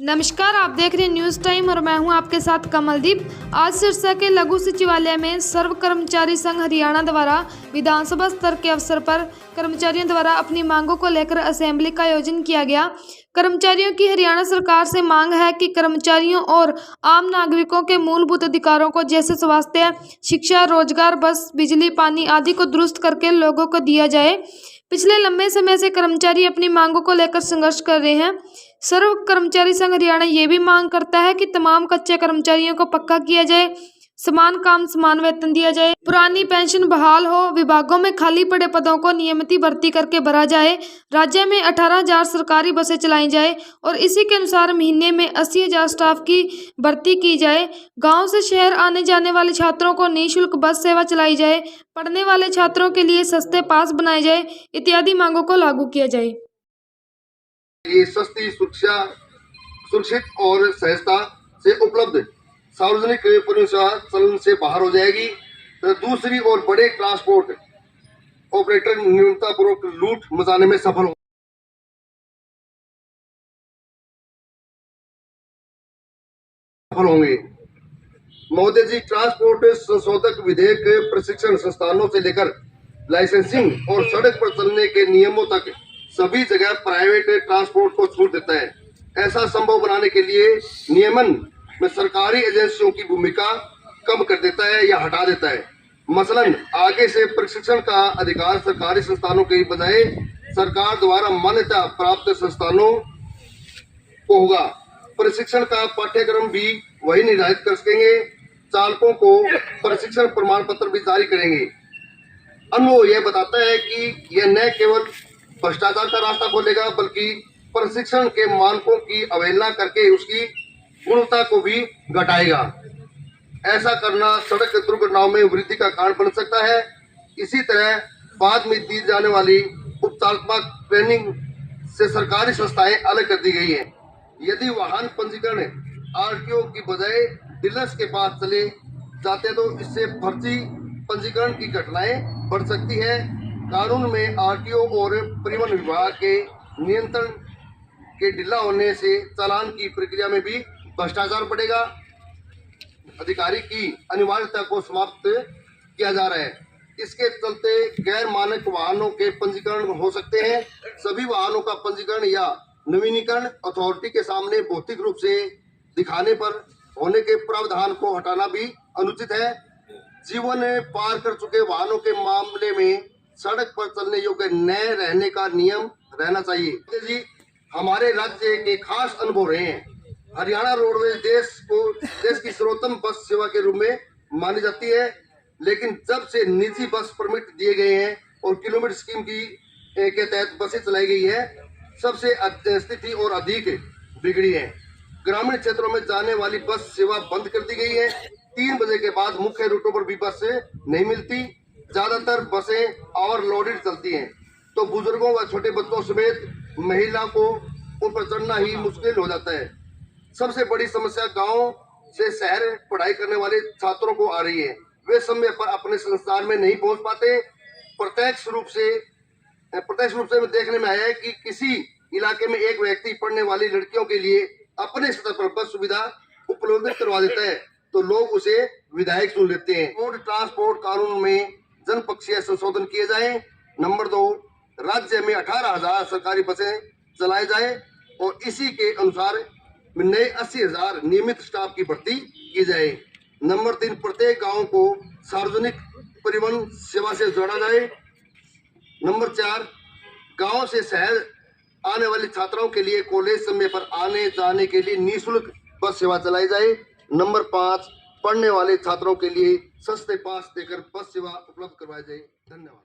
नमस्कार, आप देख रहे हैं न्यूज़ टाइम और मैं हूं आपके साथ कमलदीप। आज सिरसा के लघु सचिवालय में सर्व कर्मचारी संघ हरियाणा द्वारा विधानसभा स्तर के अवसर पर कर्मचारियों द्वारा अपनी मांगों को लेकर असेंबली का आयोजन किया गया। कर्मचारियों की हरियाणा सरकार से मांग है कि कर्मचारियों और आम नागरिकों के मूलभूत अधिकारों को जैसे स्वास्थ्य, शिक्षा, रोजगार, बस, बिजली, पानी आदि को दुरुस्त करके लोगों को दिया जाए। पिछले लंबे समय से कर्मचारी अपनी मांगों को लेकर संघर्ष कर रहे हैं। सर्व कर्मचारी संघ हरियाणा ये भी मांग करता है कि तमाम कच्चे कर्मचारियों को पक्का किया जाए, समान काम समान वेतन दिया जाए, पुरानी पेंशन बहाल हो, विभागों में खाली पड़े पदों को नियमित भर्ती करके भरा जाए, राज्य में 18,000 सरकारी बसें चलाई जाए और इसी के अनुसार महीने में 80,000 स्टाफ की भर्ती की जाए। गांव से शहर आने जाने वाले छात्रों को निःशुल्क बस सेवा चलाई जाए, पढ़ने वाले छात्रों के लिए सस्ते पास बनाए जाए, इत्यादि मांगों को लागू किया जाए। ये सस्ती सुरक्षा सुरक्षित और सहजता से उपलब्ध सार्वजनिक परिवहन चलन से बाहर हो जाएगी। तो दूसरी ओर बड़े ट्रांसपोर्ट ऑपरेटर न्यूनतापूर्वक लूट मचाने में सफल होंगे। महोदय जी, ट्रांसपोर्ट संशोधक विधेयक प्रशिक्षण संस्थानों से लेकर लाइसेंसिंग और सड़क पर चलने के नियमों तक सभी जगह प्राइवेट ट्रांसपोर्ट को छूट देता है। ऐसा संभव बनाने के लिए नियमन में सरकारी एजेंसियों की भूमिका कम कर देता है या हटा देता है। मसलन आगे से प्रशिक्षण का अधिकार सरकारी संस्थानों के बजाय सरकार द्वारा मान्यता प्राप्त संस्थानों को होगा। प्रशिक्षण का पाठ्यक्रम भी वही निर्धारित कर सकेंगे। चालकों को प्रशिक्षण प्रमाण पत्र भी जारी करेंगे। अनुभव यह बताता है कि यह न केवल भ्रष्टाचार का रास्ता खोलेगा बल्कि प्रशिक्षण के मानकों की अवहेलना करके उसकी गुणवत्ता को भी घटाएगा। ऐसा करना सड़क दुर्घटनाओं में वृद्धि का कारण बन सकता है। इसी तरह बाद में दी जाने वाली उपचारात्मक ट्रेनिंग से सरकारी संस्थाएं अलग कर दी गई हैं। यदि वाहन पंजीकरण आरटीओ की बजाय डीलर्स के पास चले जाते तो इससे फर्जी पंजीकरण की घटनाएं बढ़ सकती है। कानून में आरटीओ और परिवहन विभाग के नियंत्रण के ढीला होने से चालान की प्रक्रिया में भी भ्रष्टाचार बढ़ेगा। अधिकारी की अनिवार्यता को समाप्त किया जा रहा है। इसके चलते गैर मानक वाहनों के पंजीकरण हो सकते हैं। सभी वाहनों का पंजीकरण या नवीनीकरण अथॉरिटी के सामने भौतिक रूप से दिखाने पर होने के प्रावधान को हटाना भी अनुचित है। जीवन पार कर चुके वाहनों के मामले में सड़क पर चलने योग्य न रहने का नियम रहना चाहिए। जी, हमारे राज्य के खास अनुभव रहे हैं। हरियाणा रोडवेज देश की सर्वोत्तम बस सेवा के रूप में मानी जाती है, लेकिन जब से निजी बस परमिट दिए गए हैं और किलोमीटर स्कीम के तहत बसें चलाई गई है, सबसे स्थिति और अधिक बिगड़ी है। ग्रामीण क्षेत्रों में जाने वाली बस सेवा बंद कर दी गई है। 3 बजे के बाद मुख्य रूटों पर भी बस नहीं मिलती। ज्यादातर बसें ओवरलोडेड चलती हैं, तो बुजुर्गों व छोटे बच्चों समेत महिला को उन पर चढ़ना ही मुश्किल हो जाता है। सबसे बड़ी समस्या गांव से शहर पढ़ाई करने वाले छात्रों को आ रही है। वे समय पर अपने संस्थान में नहीं पहुंच पाते। प्रत्यक्ष रूप से देखने में आया है कि किसी इलाके में एक व्यक्ति पढ़ने वाली लड़कियों के लिए अपने स्तर पर बस सुविधा उपलब्ध करवा देता है तो लोग उसे विधायक चुन लेते हैं। रोड ट्रांसपोर्ट कानून में जनपक्षीय संशोधन किए जाए। नंबर 2, राज्य में 18,000 सरकारी बसें चलाई जाए और इसी के अनुसार नए 80,000 नियमित स्टाफ की भर्ती की जाए। नंबर 3, प्रत्येक गांव को सार्वजनिक परिवहन सेवा से जोड़ा जाए। नंबर 4, गांव से शहर आने वाली छात्राओं के लिए कॉलेज समय पर आने जाने के लिए निःशुल्क बस सेवा चलाई जाए। नंबर 5, पढ़ने वाले छात्रों के लिए सस्ते पास देकर बस सेवा उपलब्ध करवाई जाए। धन्यवाद।